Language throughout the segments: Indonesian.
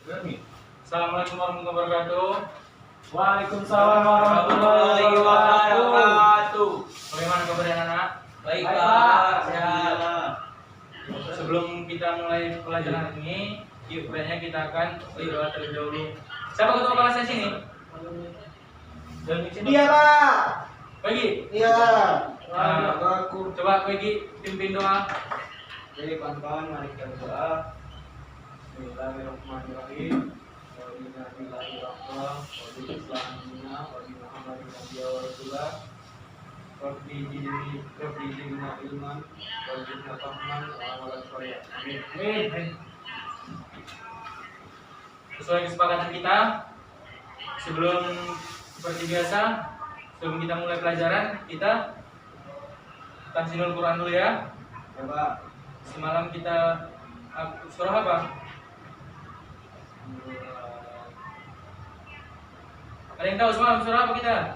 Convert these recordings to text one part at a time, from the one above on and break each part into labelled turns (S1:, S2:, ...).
S1: Assalamualaikum warahmatullahi wabarakatuh.
S2: Waalaikumsalam warahmatullahi wabarakatuh.
S1: Bagaimana kabarnya anak?
S2: Baik Pak.
S1: Sehat. Sebelum kita mulai pelajaran ini, kiranya kita akan berdoa terlebih dahulu. Siapa ketua kelasnya sini?
S2: Iya Pak.
S1: Pegi.
S2: Iya.
S1: Coba Pegi pimpin doa.
S2: Jadi kawan-kawan, mari kita berdoa. Bismillahirrahmanirrahim.
S1: Sesuai kesepakatan kita, sebelum seperti biasa, sebelum kita mulai pelajaran, kita tahsinul Quran dulu ya.
S2: Ya Pak.
S1: Semalam kita surah apa? Ada yang tahu semalam surah apa kita?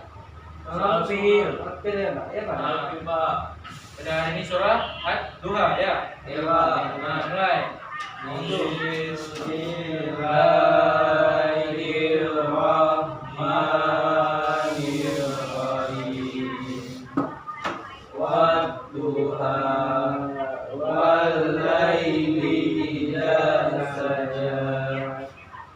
S2: Al-Fil ya Pak. Ya Pak.
S1: Al-Fil Pak. Pada hari ini surah Duha ya.
S2: Ya Pak.
S1: Nah, mulai. Bismillahirrahmanirrahim. Wadduha wal-laili idza saja.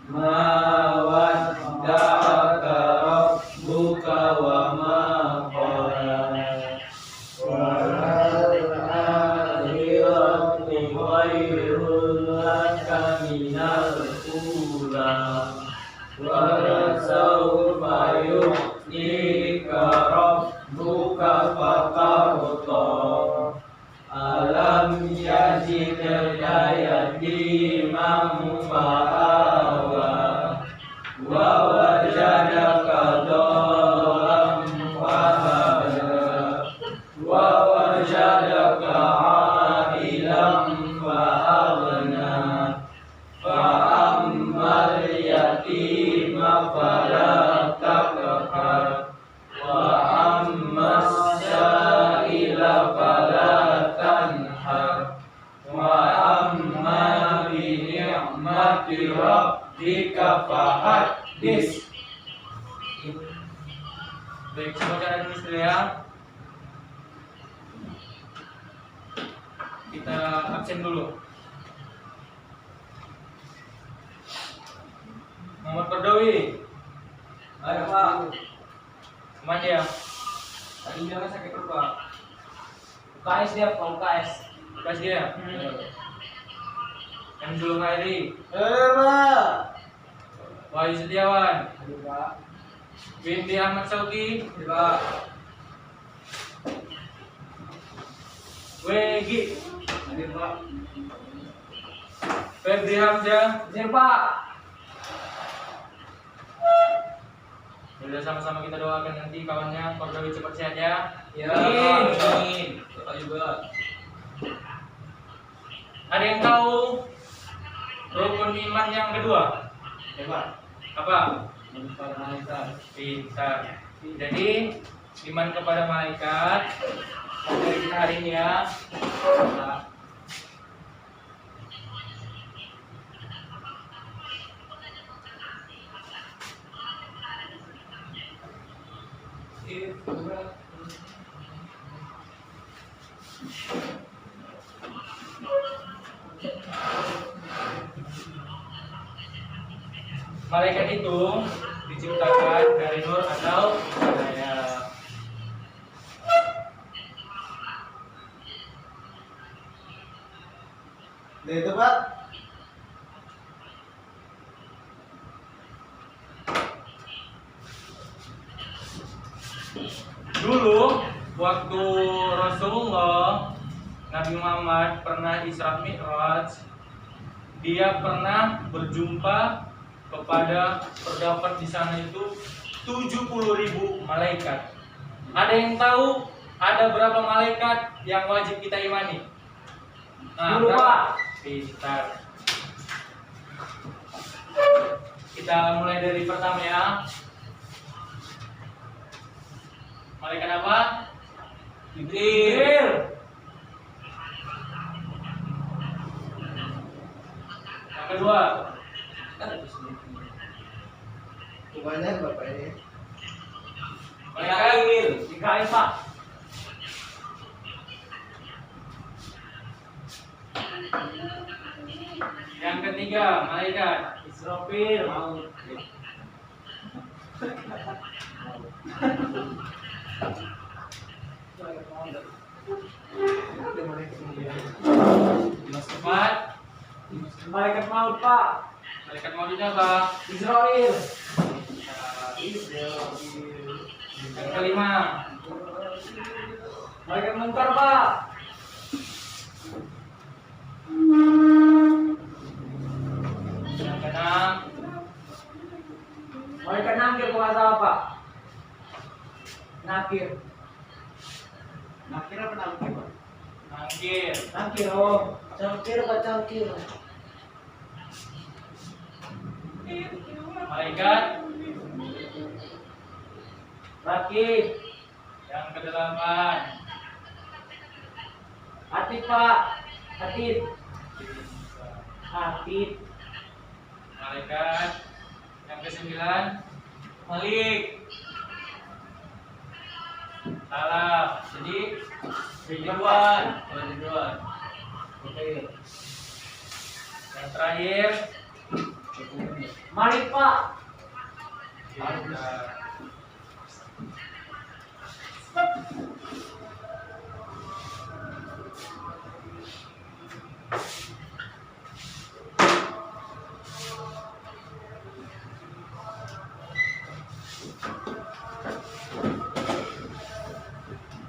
S1: Ma wadda'aka rabbuka wa ma qala. Wal akhiratu khairun laka minal ula. Wa sawfa yu'tika rabbuka fatarda. Alam yajidka yatiman fa'awa. Wa wajadaka dhallan fahada. Wa wajadaka 'ailan fa'aghna. Fa'ammal yatima fala taqhar. Wa ammas sa'ila fala tanhar. Wa amma bi ni'mati rabbika fahaddits. Baik, semoga dulu ya. Kita absen dulu. Muhammad Perdawi.
S2: Ayo Pak.
S1: Kemana dia?
S2: Tadi bilangnya sakit perut Pak. UKS dia Pak, UKS.
S1: Bekas dia. Yang dulu Khairi.
S2: Pak.
S1: Wahyu Setiawan.
S2: Ayo Pak.
S1: Binti Ahmad Sauki.
S2: Ayo Pak.
S1: Wegi.
S2: Ayo Pak.
S1: Febri Hamzah.
S2: Ayo Pak.
S1: Sudah sama-sama kita doakan nanti kawannya Perdawi cepat sehat ya.
S2: Ya.
S1: Amin.
S2: Bapak juga.
S1: Ada yang tahu rukun iman yang kedua?
S2: Ya Pak.
S1: Apa?
S2: Menurut malaikat.
S1: Pintar. Jadi iman kepada malaikat dari kita hari ini ya.
S2: Pak.
S1: Malaikat itu diciptakan dari nur atau cahaya.
S2: Nah itu Pak.
S1: Dulu waktu Rasulullah Nabi Muhammad pernah Isra Mi'raj, dia pernah berjumpa kepada terdapat di sana itu 70.000 malaikat. Ada yang tahu ada berapa malaikat yang wajib kita imani? Nah,
S2: Dulu, Pak.
S1: Pintar. Kita mulai dari pertama ya. Malaikat apa? Jibril. Yang kedua,
S3: Kebanyakan bapak ini.
S2: Mikail. Mikail Pak.
S1: Yang ketiga, malaikat.
S2: Israfil.
S1: Keempat,
S2: Malaikat maut Pak.
S1: malaikat mautnya apa?
S2: Israel.
S1: Yang kelima,
S2: Malaikat mungkar Pak.
S1: yang keenam,
S2: Malaikat nakir penguasa Pak. Nakir.
S3: Nakir apa nakir pak?
S1: nangkir.
S2: Nakir oh.
S3: Cangkir pak cangkir.
S1: Malaikat
S2: Rakib.
S1: yang kedelapan,
S2: Atid Pak. Atid. Atid.
S1: malaikat yang kesembilan, Malik. Salah. Jadi Ridwan. Oh, Ridwan.
S2: Oke.
S1: Yang terakhir,
S2: Malik Pak.
S1: kita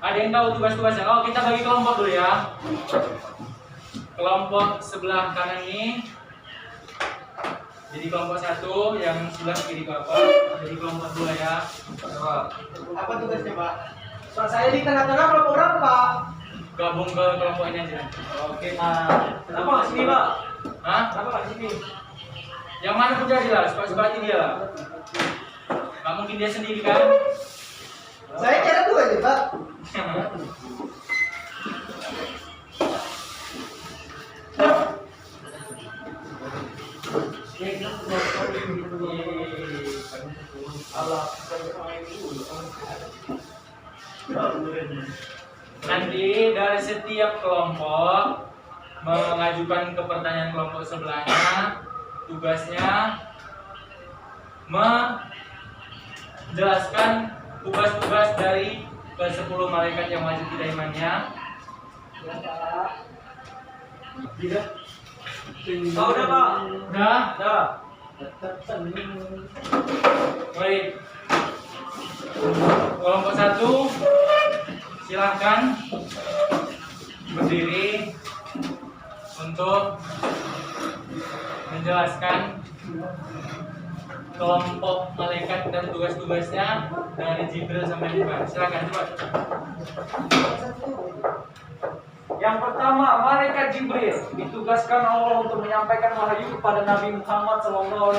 S1: ada yang tahu tugas-tugasnya? Oh, kita bagi kelompok dulu ya. Kelompok sebelah kanan ini jadi kelompok satu, yang sebelah kiri bapak jadi kelompok dua ya.
S3: Apa tugasnya pak?
S2: Pak saya di tengah-tengah berapa orang Pak?
S1: Gabung ke kelompok ini aja.
S2: Oke Pak. Kenapa nggak sini Pak?
S1: Hah?
S2: Kenapa nggak sini?
S1: Yang mana pun jadi lah, suka-suka dia lah. Gak mungkin dia sendiri kan?
S3: Saya kira dua aja pak.
S1: Nanti dari setiap kelompok mengajukan ke pertanyaan kelompok sebelahnya, tugasnya menjelaskan tugas-tugas dari ke-10 malaikat yang wajib tidak imannya.
S2: Oh, udah Pak.
S1: Udah?
S2: Udah.
S1: Baik. Kelompok 1 silahkan berdiri untuk menjelaskan kelompok malaikat dan tugas-tugasnya dari Jibril sampai Tuhan. Silakan coba.
S2: Yang pertama, malaikat Jibril ditugaskan Allah untuk menyampaikan wahyu kepada Nabi Muhammad SAW.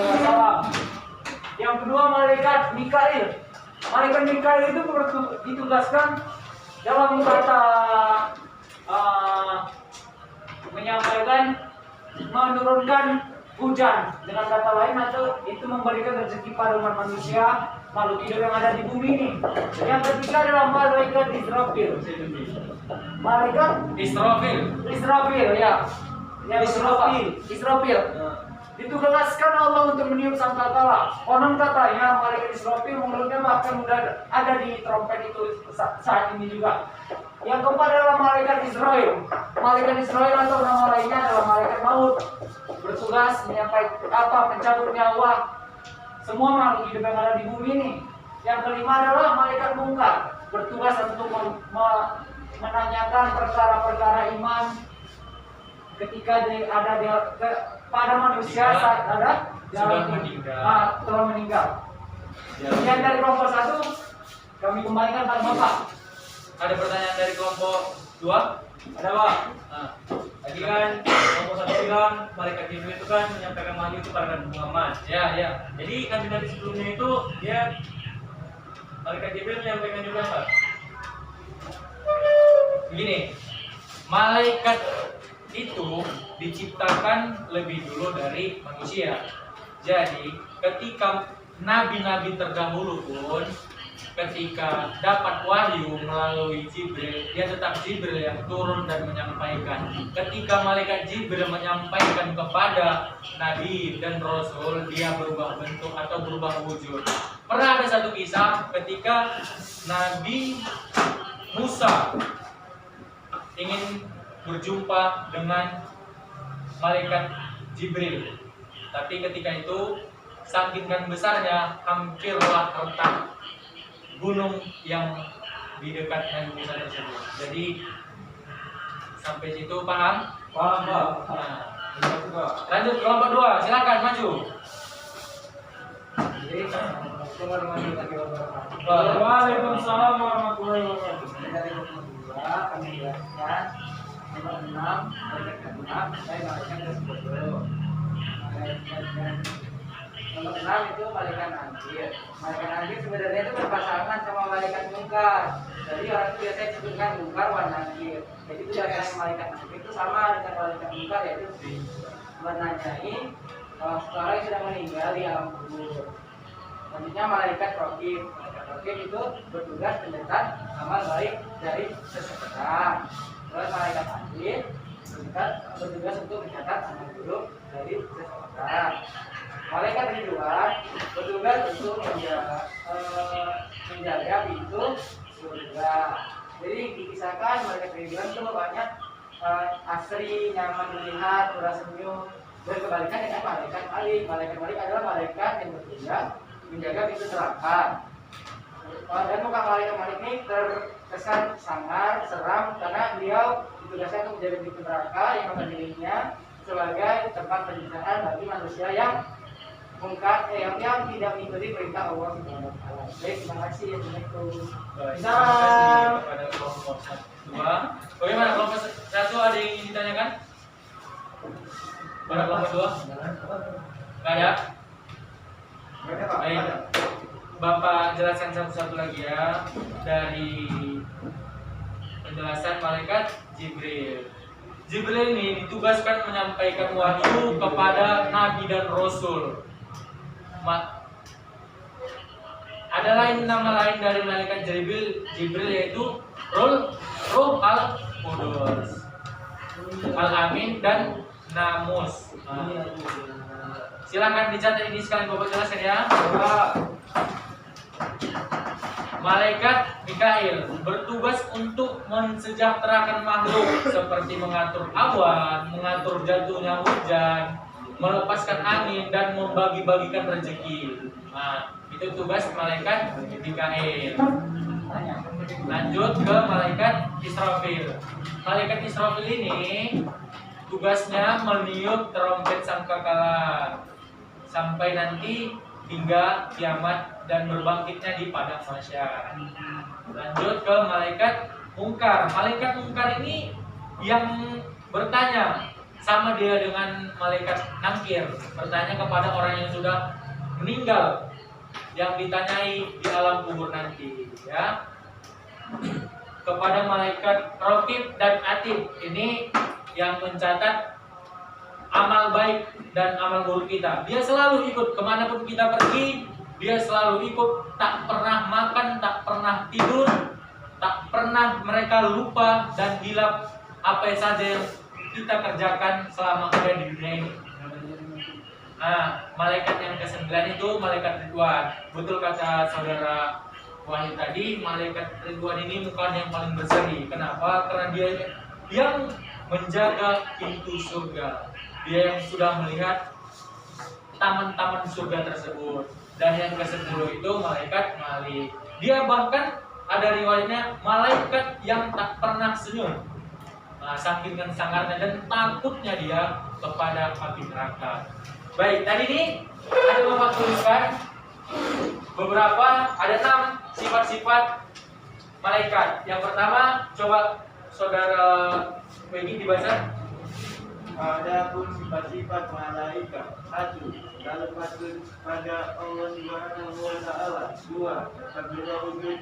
S2: Yang kedua, malaikat Mikail. Malaikat Mikail itu ditugaskan dalam kata menyampaikan, menurunkan hujan. Dengan kata lain, atau itu memberikan rezeki pada umat manusia, makhluk hidup yang ada di bumi ini. Yang ketiga adalah malaikat Israfil. Malaikat
S1: Israfil.
S2: Israfil ya. Israfil. Ditugaskan Allah untuk meniup sangkakala. Konon katanya malaikat Israfil mulutnya bahkan udah ada di trompet itu saat ini juga. Yang keempat adalah malaikat Israel. Malaikat Israel atau nama lainnya adalah malaikat maut, bertugas menyampaikan mencabut nyawa semua makhluk hidup yang ada di bumi ini. Yang kelima adalah malaikat mungkar, bertugas untuk menanyakan perkara-perkara iman ketika pada manusia saat ada
S1: Sudah meninggal.
S2: telah meninggal. Yang dari kelompok 1 kami kembalikan pada Bapak.
S1: Ada pertanyaan dari kelompok 2?
S4: Ada Pak.
S1: Nah,
S4: Tadi kan kelompok 1 bilang malaikat Jibril itu kan menyampaikan wahyu itu kepada Nabi Muhammad.
S1: ya, ya.
S4: Jadi nabi-nabi sebelumnya itu dia malaikat Jibril menyampaikan juga Pak.
S1: Begini, malaikat itu diciptakan lebih dulu dari manusia. Jadi, ketika nabi-nabi terdahulu pun ketika dapat wahyu melalui Jibril, dia tetap Jibril yang turun dan menyampaikan. Ketika malaikat Jibril menyampaikan kepada nabi dan rasul, dia berubah bentuk atau berubah wujud. Pernah ada satu kisah ketika Nabi Musa ingin berjumpa dengan malaikat Jibril, tapi ketika itu saking besarnya hampirlah retak gunung yang di dekat Nabi Musa tersebut. Jadi sampai situ paham?
S4: Paham, Pak.
S1: Nah, lanjut kelompok 2, silakan maju.
S2: Jadi,
S4: Waalaikumsalam warahmatullahi wabarakatuh.
S2: dari nomor 2 kami jelaskan nomor 6 malaikat ke-6 saya malaikat ke-10. Nomor 6 itu malaikat Nankir. Malaikat Nankir sebenarnya itu berpasangan sama malaikat Mungkar. Jadi orang itu biasanya sebutkan Mungkar wa Nankir. Jadi itu biasanya malaikat Nankir itu sama dengan malaikat Mungkar, yaitu menanyai seseorang yang sudah meninggal di alam kubur. Selanjutnya malaikat Raqib. Malaikat Raqib itu bertugas mencatat amal baik dari seseorang. Terus malaikat Atid bertugas untuk mencatat amal buruk dari seseorang. Malaikat Ridwan bertugas untuk menjaga pintu surga. Jadi dikisahkan malaikat Ridwan itu banyak asri, nyaman melihat, senyum. Berkebalikan dengan malaikat Malik. Malaikat Malik adalah malaikat yang bertugas menjaga pintu neraka. Dan muka malaikat Malik ini terkesan sangar, seram karena beliau ditugaskan untuk menjaga pintu neraka yang memandirinya sebagai tempat penyiksaan bagi manusia yang yang tidak mengikuti perintah Allah Subhanahu wa taala. Baik, terima kasih. Assalamualaikum.
S1: Terima kasih kepada kelompok 2. Bagaimana kelompok 1, ada yang ingin ditanyakan? Pada kelompok 2? Enggak ada? Baik. Bapak jelaskan satu-satu lagi ya dari penjelasan malaikat Jibril. Jibril ini ditugaskan menyampaikan wahyu kepada nabi dan rasul. Ada nama lain dari malaikat Jibril yaitu Ruh Al-Qudus, Al-Amin dan Namus. Silakan dicatat ini sekalian Bapak jelaskan ya. Malaikat Mikail bertugas untuk mensejahterakan makhluk seperti mengatur awan, mengatur jatuhnya hujan, melepaskan angin dan membagi-bagikan rezeki. Nah, itu tugas malaikat Mikail. Lanjut ke malaikat Israfil. Malaikat Israfil ini tugasnya meniup trompet sangkakala sampai nanti hingga kiamat dan berbangkitnya di padang mahsyar. Lanjut ke malaikat Mungkar. Malaikat Mungkar ini yang bertanya sama dia dengan malaikat Nankir, bertanya kepada orang yang sudah meninggal, yang ditanyai di alam kubur nanti, ya. Kepada malaikat Raqib dan Atid, ini yang mencatat amal baik dan amal buruk kita. Dia selalu ikut kemanapun kita pergi, dia selalu ikut, tak pernah makan, tak pernah tidur, tak pernah mereka lupa dan hilap apa saja yang kita kerjakan selama ada di dunia ini. Nah, malaikat yang ke-9 itu malaikat Ridwan. Betul kata saudara Wahid tadi, malaikat Ridwan ini bukan yang paling berseri. Kenapa? Karena dia yang menjaga pintu surga. Dia yang sudah melihat taman-taman surga tersebut. Dan yang ke-10 itu malaikat Malik. Dia bahkan ada riwayatnya malaikat yang tak pernah senyum. Nah, saking sangarnya dan takutnya dia kepada api neraka. Baik, tadi ini ada Bapak tuliskan beberapa, ada 6 sifat-sifat malaikat. Yang pertama, coba saudara Wegi dibaca.
S3: Adapun sifat-sifat malaikat: 1. Dalam patuh pada Allah Subhanahu wa taala. 2. Dapat berwujud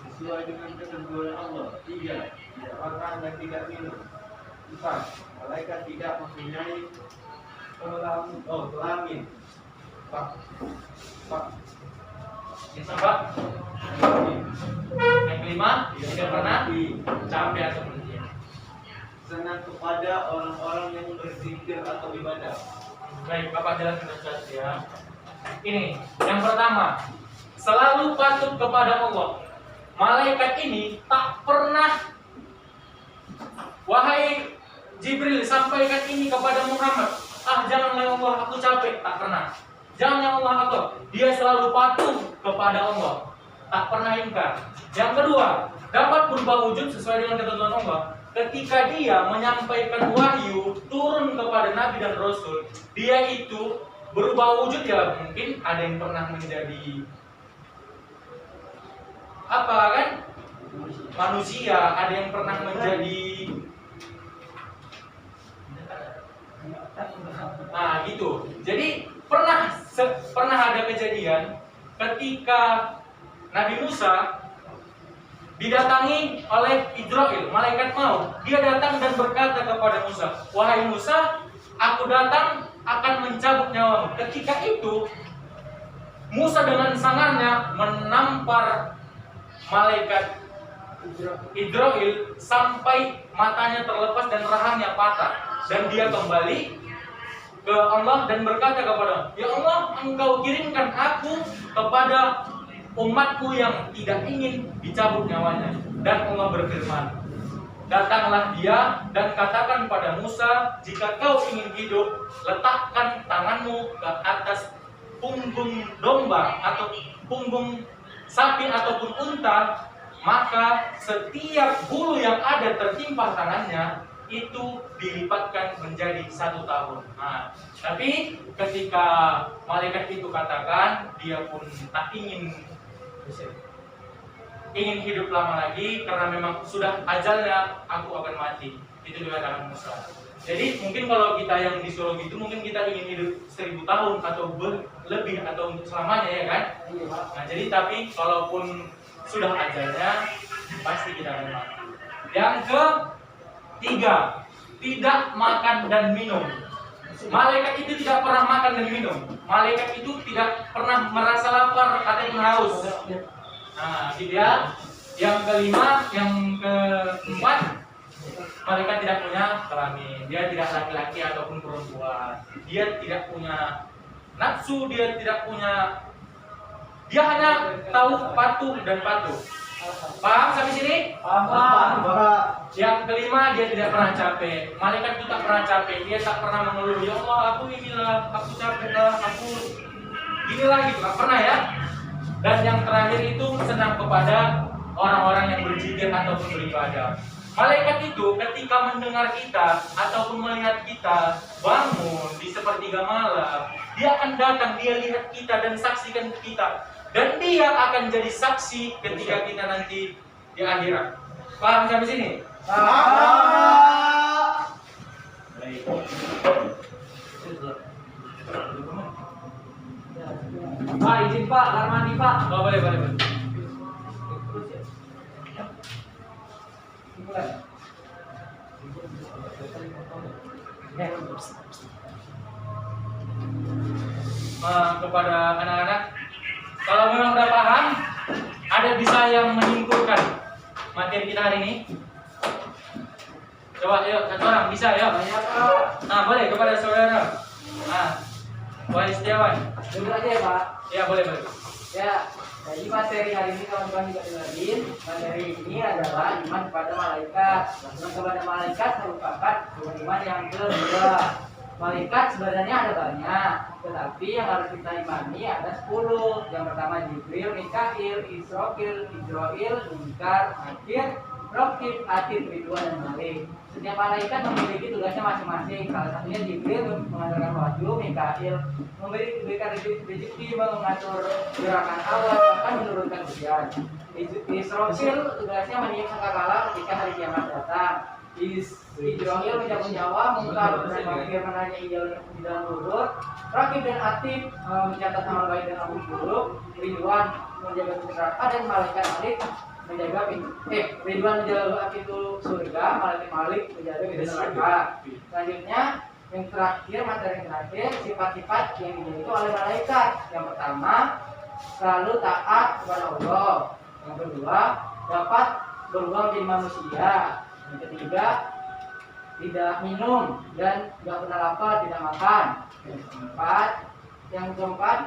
S3: sesuai dengan ketentuan Allah. 3. Tidak makan dan tidak minum. 4. Malaikat tidak mempunyai kelamin.
S1: Yang keempat, yang kelima, tidak pernah capek atau berhenti.
S3: Senang kepada orang-orang yang berzikir atau ibadah.
S1: Baik, Bapak jelaskan satu ya. Ini yang pertama, selalu patuh kepada Allah. Malaikat ini tak pernah, wahai Jibril, sampaikan ini kepada Muhammad. Jangan ya Allah, aku capek. Tak pernah. Jangan ya Allah, aku. Dia selalu patuh kepada Allah. Tak pernah ingkar. Yang kedua, dapat berubah wujud sesuai dengan ketentuan Allah. Ketika dia menyampaikan wahyu turun kepada Nabi dan Rasul, dia itu berubah wujud ya. Mungkin ada yang pernah menjadi apa kan? Manusia, ada yang pernah menjadi gitu. Jadi pernah ada kejadian ketika Nabi Musa didatangi oleh Israil, malaikat maut. Dia datang dan berkata kepada Musa, "Wahai Musa, aku datang akan mencabut nyawamu." Ketika itu Musa dengan sangarnya menampar malaikat Israil sampai matanya terlepas dan rahangnya patah, dan dia kembali ke Allah dan berkata kepada, "Ya Allah, Engkau kirimkan aku kepada umatku yang tidak ingin dicabut nyawanya." Dan Allah berfirman, "Datanglah dia dan katakan pada Musa, jika kau ingin hidup, letakkan tanganmu ke atas punggung domba atau punggung sapi ataupun unta, maka setiap bulu yang ada tertimpa tangannya itu dilipatkan menjadi 1 tahun." Tapi ketika malaikat itu katakan, dia pun tak ingin hidup lama lagi karena memang sudah ajalnya, aku akan mati. Itu dikatakan Musa. Jadi mungkin kalau kita yang disuruh gitu, mungkin kita ingin hidup 1000 tahun atau lebih atau untuk selamanya ya kan? Jadi tapi kalaupun sudah ajalnya, pasti kita akan mati. Yang ketiga, tidak makan dan minum. Malaikat itu tidak pernah makan dan minum. Malaikat itu tidak pernah merasa lapar ataupun haus. Gitu ya. Yang kelima, yang keempat, malaikat tidak punya kelamin. Dia tidak laki-laki ataupun perempuan. Dia tidak punya nafsu. Dia hanya tahu patuh dan patuh. Paham sampai sini?
S2: Paham.
S1: Yang kelima, dia tidak pernah capek. Malaikat itu tak pernah capek. Dia tak pernah mengeluh, "Ya Allah, aku inilah, aku capek lah, aku inilah," gitu. Tak pernah ya. Dan yang terakhir itu senang kepada orang-orang yang berzikir ataupun beribadah. Malaikat itu ketika mendengar kita ataupun melihat kita bangun di sepertiga malam, dia akan datang, dia lihat kita dan saksikan kita. Dan dia akan jadi saksi ketika kita nanti di akhirat. Paham sampai sini? Baik.
S2: Pak, izin Pak, kamar mandi Pak.
S1: Oh, boleh. Kepada anak-anak, kalau memang udah paham, ada bisa yang menyimpulkan materi kita hari ini? Coba, yuk, satu orang bisa, yuk. Boleh kepada saudara. Wahai Setiawan.
S5: Dulu aja ya Pak.
S1: Ya, boleh.
S5: Ya, jadi materi hari ini kawan-kawan juga dengerin. Materi ini adalah iman kepada malaikat. Iman kepada malaikat merupakan iman yang kedua. Malaikat sebenarnya ada banyak, tetapi yang harus kita imani ada 10. Yang pertama Jibril, Mikail, Israfil, Munkar, Nakir, Raqib, Atid, Ridwan, dan Malik. Setiap malaikat memiliki tugasnya masing-masing. Salah satunya Jibril mengantarkan wahyu, Mikail memberikan rezeki, mengatur gerakan awan, bahkan menurunkan hujan. Israfil tugasnya meniup sangkakala ketika hari kiamat datang. Israfil mencabut nyawa, Munkar dan Nakir menanya ijal dan nurut. Raqib dan Atid mencatat amal baik dan amal buruk. Ridwan menjaga neraka, dan malaikat Malik menjaga Ridwan menjaga pintu surga, malaikat Malik menjaga pintu neraka. Selanjutnya Yang terakhir, materi yang terakhir, sifat-sifat yang dimiliki oleh malaikat. Yang pertama, selalu taat kepada Allah. Yang kedua, dapat berubah menjadi manusia. Yang ketiga, tidak minum dan tidak pernah lapar, tidak makan. Yang keempat,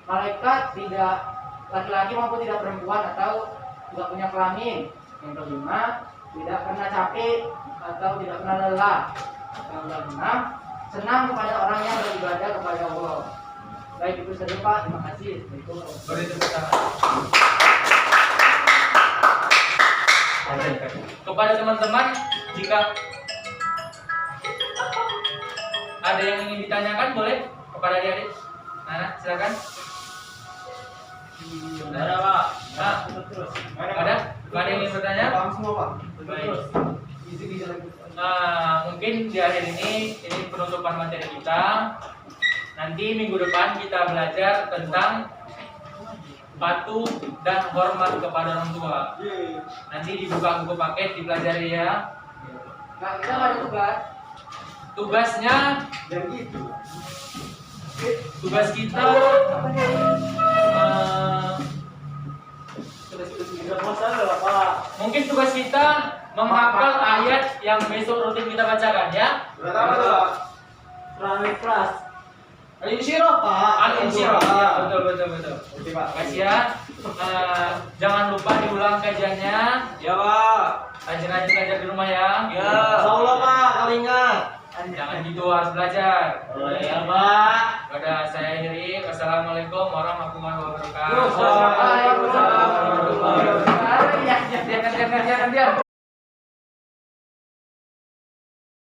S5: malaikat tidak laki-laki maupun tidak perempuan atau tidak punya kelamin. Yang kelima, tidak pernah capek atau tidak pernah lelah. Yang keenam, senang kepada orang yang beribadah kepada Allah. Baik, itu saja Pak. Terima kasih. Assalamualaikum.
S1: Beri tepuk tangan. Kepada teman-teman, jika ada yang ingin ditanyakan boleh kepada adik-adik. Nana, silakan.
S4: Ada Pak.
S1: Nah, ada? Ada yang ingin bertanya?
S3: Paham semua Pak.
S1: Baik. Nah, mungkin di akhir ini penutupan materi kita. Nanti minggu depan kita belajar tentang patuh dan hormat kepada orang tua. Nanti dibuka buku paket, dipelajari ya.
S5: Nah, kita nggak ada tugas.
S1: Tugasnya,
S3: Dan gitu.
S1: tugas kita mungkin tugas kita menghafal ayat yang besok rutin kita bacakan ya.
S3: Berat apa tuh Pak?
S4: Kelas.
S3: Al-Insyirah Pak.
S1: Al-Insyirah. Ya, betul.
S3: Oke Pak.
S1: Makasih ya. Jangan lupa diulang kajiannya.
S4: Ya Pak.
S1: Rajin-rajin belajar di rumah ya.
S4: Ya.
S3: Insyaallah Pak, kali ingat.
S1: Jangan gitu, harus belajar.
S4: Ya Pak.
S1: Udah, saya akhiri. Wassalamualaikum warahmatullahi wabarakatuh.
S5: Waalaikumsalam warahmatullahi wabarakatuh. Jangan.